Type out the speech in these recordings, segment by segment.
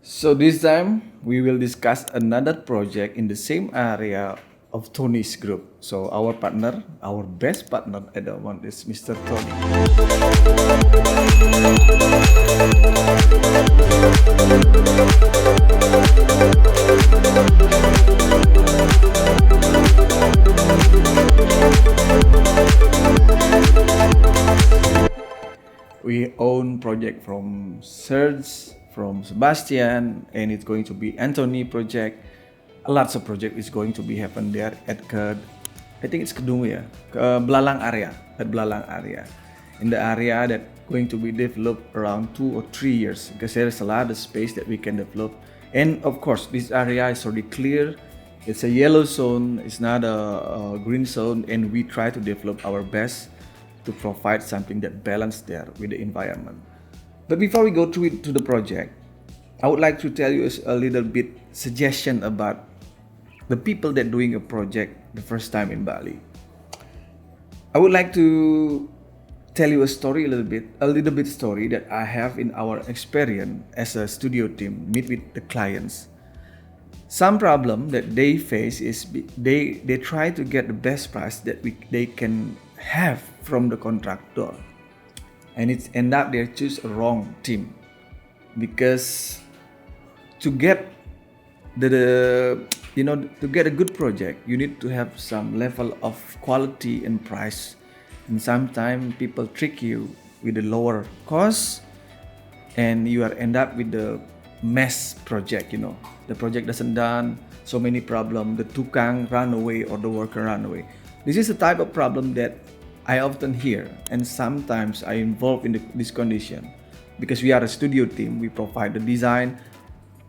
So this time we will discuss another project in the same area of Tony's group. So our partner, our best partner at the moment is Mr. Tony. We own project from Serge, from Sebastian, and it's going to be Anthony project. Lots of project is going to be happen there at I think it's Kedung ya, Belalang area, at Belalang area. In the area that going to be developed around 2 or 3 years because there is a lot of space that we can develop. And of course, this area is already clear. It's a yellow zone, it's not a green zone, and we try to develop our best to provide something that balance there with the environment. But before we go to the project, I would like to tell you a little bit suggestion about the people that doing a project the first time in Bali. I would like to tell you a story a little bit story that I have in our experience as a studio team meet with the clients. Some problem that they face is they try to get the best price that they can have from the contractor, and it's end up they choose a wrong team because to get to get a good project you need to have some level of quality and price, and sometimes people trick you with the lower cost and you are end up with the mess project. The project doesn't done, so many problem, the tukang run away or the worker run away. This is the type of problem that I often hear, and sometimes I involve in this condition because we are a studio team, we provide the design,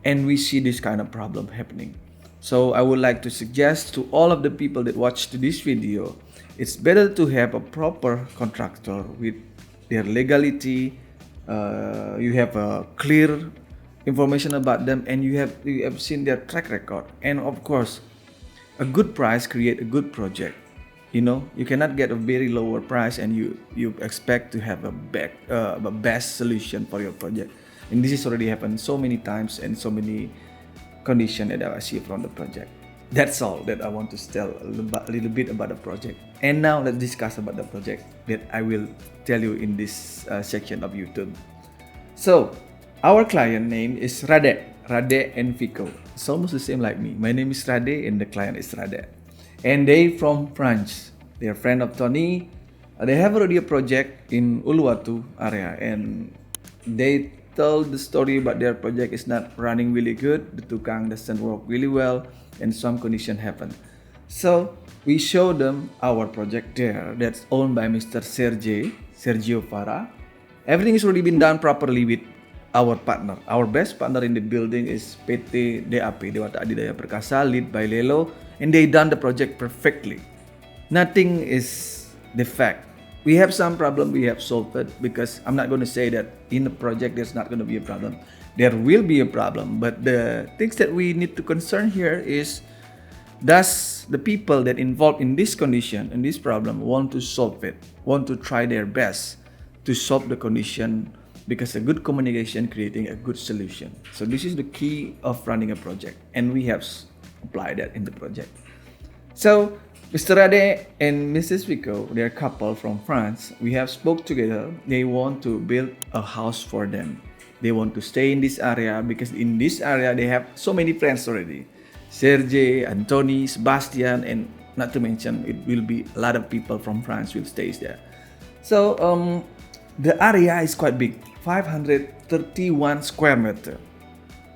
and we see this kind of problem happening. So I would like to suggest to all of the people that watch this video, it's better to have a proper contractor with their legality. You have a clear information about them, and you have seen their track record, and of course, a good price create a good project. You cannot get a very lower price and you expect to have a best solution for your project. And this has already happened so many times and so many conditions that I see from the project. That's all that I want to tell a little bit about the project. And now let's discuss about the project that I will tell you in this section of YouTube. So our client name is Rade and Fico. It's almost the same like me. My name is Rade and the client is Rade. And they from France. They are friend of Tony. They have already a project in Uluwatu area, and they told the story about their project is not running really good. The tukang doesn't work really well, and some condition happen. So we show them our project there that's owned by Mr. Sergio Farah. Everything has already been done properly with our partner. Our best partner in the building is PT DAP, Dewata Adidaya Perkasa, led by Lelo, and they done the project perfectly. Nothing is defect. We have some problem, we have solved it, because I'm not going to say that in the project there's not going to be a problem. There will be a problem, but the things that we need to concern here is, does the people that involved in this condition, in this problem, want to solve it, want to try their best to solve the condition, because a good communication creating a good solution. So this is the key of running a project, and we have applied that in the project. So Mr. Rade and Mrs. Vico, they're a couple from France. We have spoke together. They want to build a house for them. They want to stay in this area because in this area they have so many friends already. Serge, Anthony, Sebastian, and not to mention it will be a lot of people from France will stay there. So the area is quite big, 531 square meter,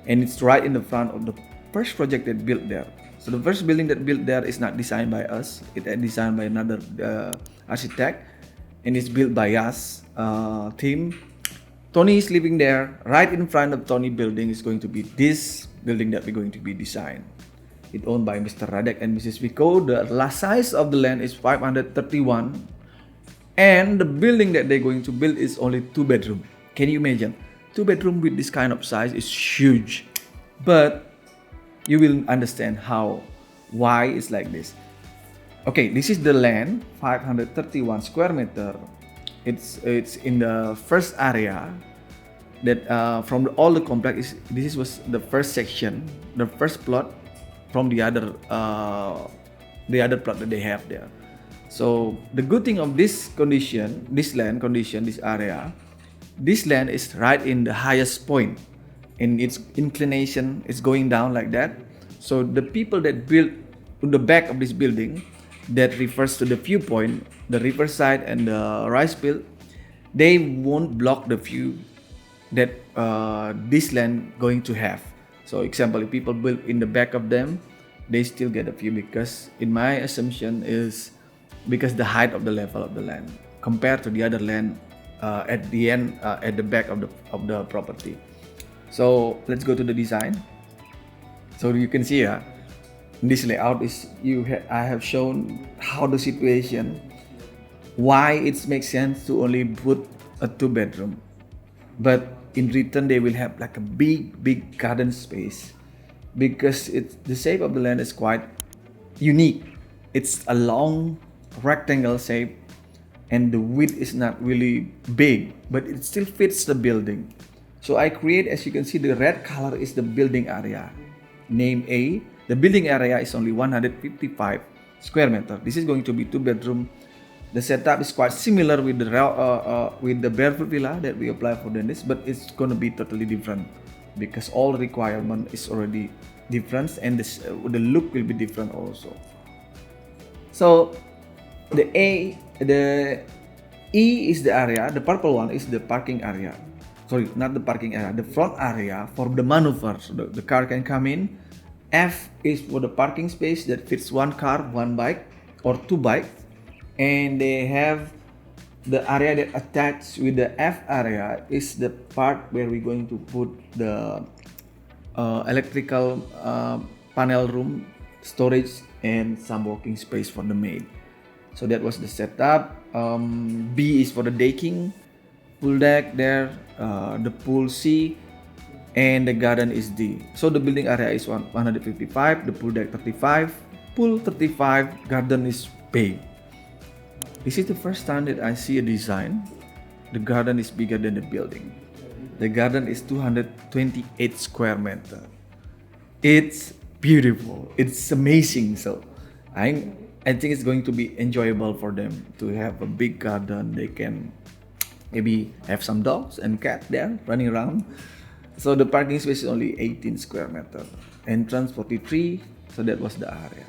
and it's right in the front of the first project that built there. So the first building that built there is not designed by us. It's designed by another architect, and it's built by us team. Tony is living there. Right in front of Tony building is going to be this building that we're going to be designed. It's owned by Mr. Radek and Mrs. Vico. The last size of the land is 531, and the building that they're going to build is only 2 bedroom. Can you imagine? 2 bedroom with this kind of size is huge, but you will understand why it's like this. Okay, this is the land, 531 square meter. It's in the first area, that from all the complex, this was the first section, the first plot from the other plot that they have there. So the good thing of this condition, this land condition, this area, this land is right in the highest point, and its inclination is going down like that. So the people that built on the back of this building, that refers to the viewpoint, the riverside and the rice field, they won't block the view that this land going to have. So example, if people build in the back of them, they still get a view, because in my assumption is because the height of the level of the land compared to the other land at the end at the back of the property. So let's go to the design. So you can see this layout is I have shown how the situation, why it makes sense to only put a 2-bedroom, but in return they will have like a big garden space, because the shape of the land is quite unique. It's a long rectangle shape, and the width is not really big, but it still fits the building. So I create, as you can see, the red color is the building area, name A. The building area is only 155 square meter. This is going to be 2-bedroom. The setup is quite similar with the Barefoot Villa that we apply for Dennis, but it's going to be totally different, because all requirement is already different, and the look will be different also. So the E is the area, the purple one is the parking area. Sorry, not the parking area, the front area for the maneuver, so the car can come in. F is for the parking space that fits 1 car, 1 bike, or 2 bikes. And they have the area that attached with the F area is the part where we're going to put the electrical panel room, storage, and some working space for the maid. So that was the setup. B is for the decking, pool deck there, the pool C, and the garden is D. So the building area is 155, the pool deck 35, pool 35, garden is big. This is the first time that I see a design. The garden is bigger than the building. The garden is 228 square meter. It's beautiful. It's amazing. So I think it's going to be enjoyable for them to have a big garden. They can maybe have some dogs and cat there running around. So the parking space is only 18 square meter. Entrance 43. So that was the area.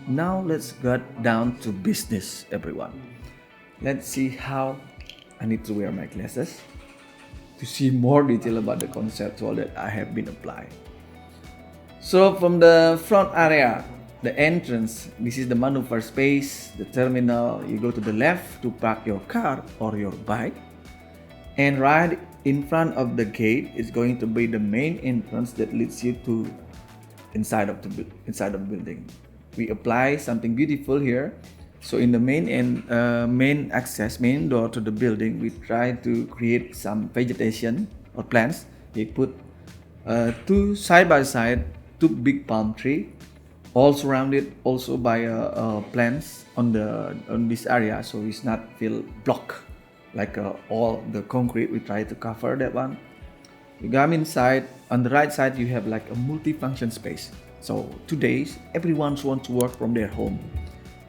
Now let's get down to business, everyone. Let's see how I need to wear my glasses to see more detail about the conceptual that I have been applying. So from the front area, the entrance, this is the maneuver space, the terminal. You go to the left to park your car or your bike, and right in front of the gate is going to be the main entrance that leads you to inside of the building. We apply something beautiful here. So in the main door to the building, we try to create some vegetation or plants. We put 2 side by side, 2 big palm tree, all surrounded also by plants on this area, so it's not feel blocked like all the concrete. We try to cover that one. You come inside. On the right side, you have like a multi-function space. So today, everyone wants to work from their home.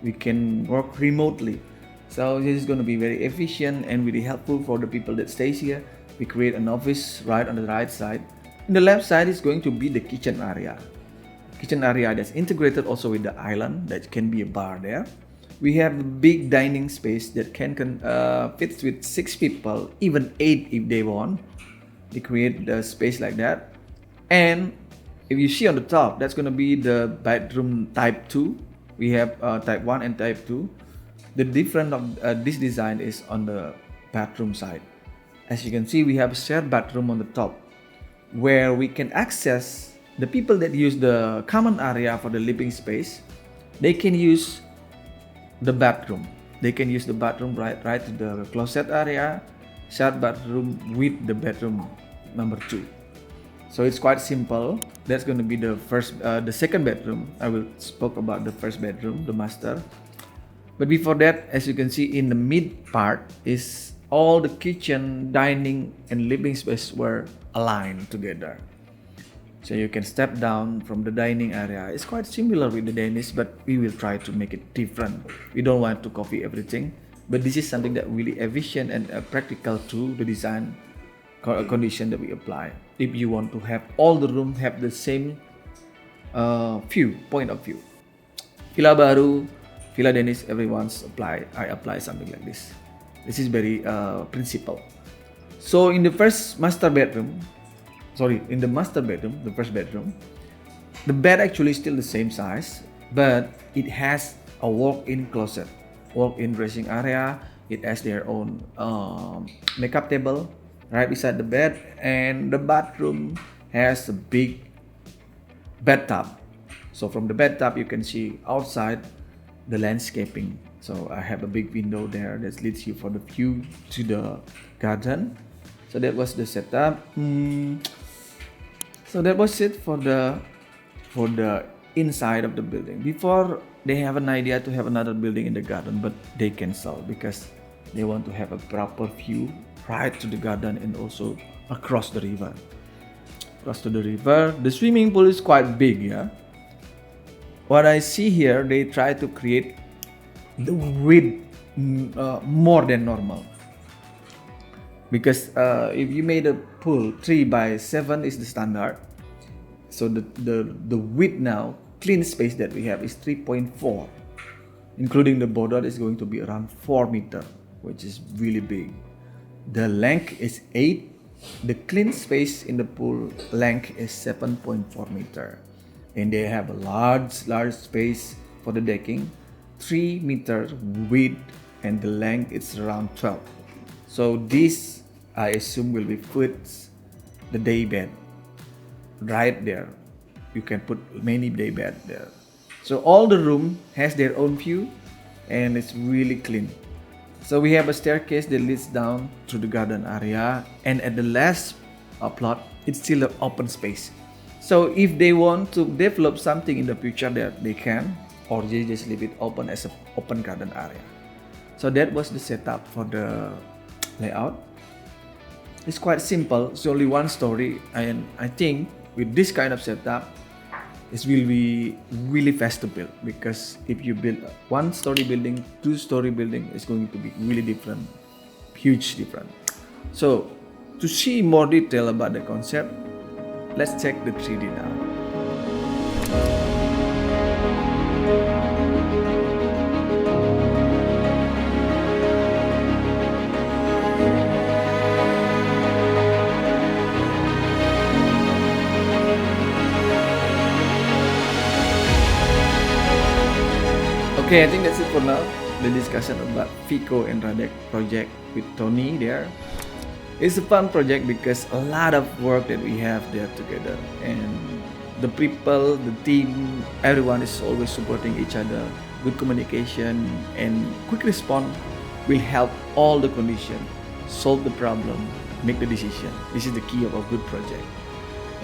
We can work remotely. So this is going to be very efficient and really helpful for the people that stays here. We create an office right on the right side. In the left side is going to be the kitchen area. Kitchen area that's integrated also with the island. That can be a bar there. We have a big dining space that can fits with 6 people, even 8 if they want. We create the space like that. And if you see on the top, that's going to be the bedroom type 2. We have type 1 and type 2. The difference of this design is on the bathroom side. As you can see, we have a shared bathroom on the top, where we can access the people that use the common area for the living space. They can use the bathroom. They can use the bathroom right to the closet area, shared bathroom with the bedroom number 2. So it's quite simple. That's going to be the second bedroom. I will spoke about the first bedroom, the master. But before that, as you can see in the mid part is all the kitchen, dining, and living space were aligned together. So you can step down from the dining area. It's quite similar with the Danish, but we will try to make it different. We don't want to copy everything, but this is something that really efficient and practical to the design condition that we apply. If you want to have all the room have the same point of view. Villa Baru, Villa Danish, I apply something like this. This is very principle. So in the master bedroom, the first bedroom, the bed actually is still the same size, but it has a walk-in closet, walk-in dressing area. It has their own makeup table right beside the bed, and the bathroom has a big bathtub. So from the bathtub you can see outside the landscaping. So I have a big window there that leads you for the view to the garden. So that was the setup. So that was it for the inside of the building. Before, they have an idea to have another building in the garden, but they cancel because they want to have a proper view right to the garden and also across the river. Across to the river, the swimming pool is quite big, yeah. What I see here, they try to create the width more than normal. Because if you made a pool 3x7 is the standard, so the width now, clean space that we have is 3.4, including the border is going to be around 4 meters, which is really big. The length is 8. The clean space in the pool length is 7.4 meters, and they have a large space for the decking, 3 meters width, and the length is around 12. So this, I assume, will be put the day bed right there. You can put many day bed there. So all the room has their own view, and it's really clean. So we have a staircase that leads down to the garden area, and at the last plot, it's still an open space. So if they want to develop something in the future, that they can, or they just leave it open as an open garden area. So that was the setup for the layout. It's quite simple. It's only one story, and I think with this kind of setup, it will be really fast to build, because if you build a 1-story building, 2-story building, it's going to be really different, huge different. So to see more detail about the concept, let's check the 3D now. Okay, I think that's it for now. The discussion about Fico and Radek project with Tony there. It's a fun project because a lot of work that we have there together, and the people, the team, everyone is always supporting each other. Good communication and quick response will help all the condition, solve the problem, make the decision. This is the key of a good project.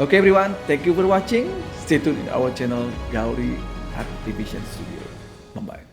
Okay everyone, thank you for watching. Stay tuned in our channel Gauri Art Division Studio. Bye-bye.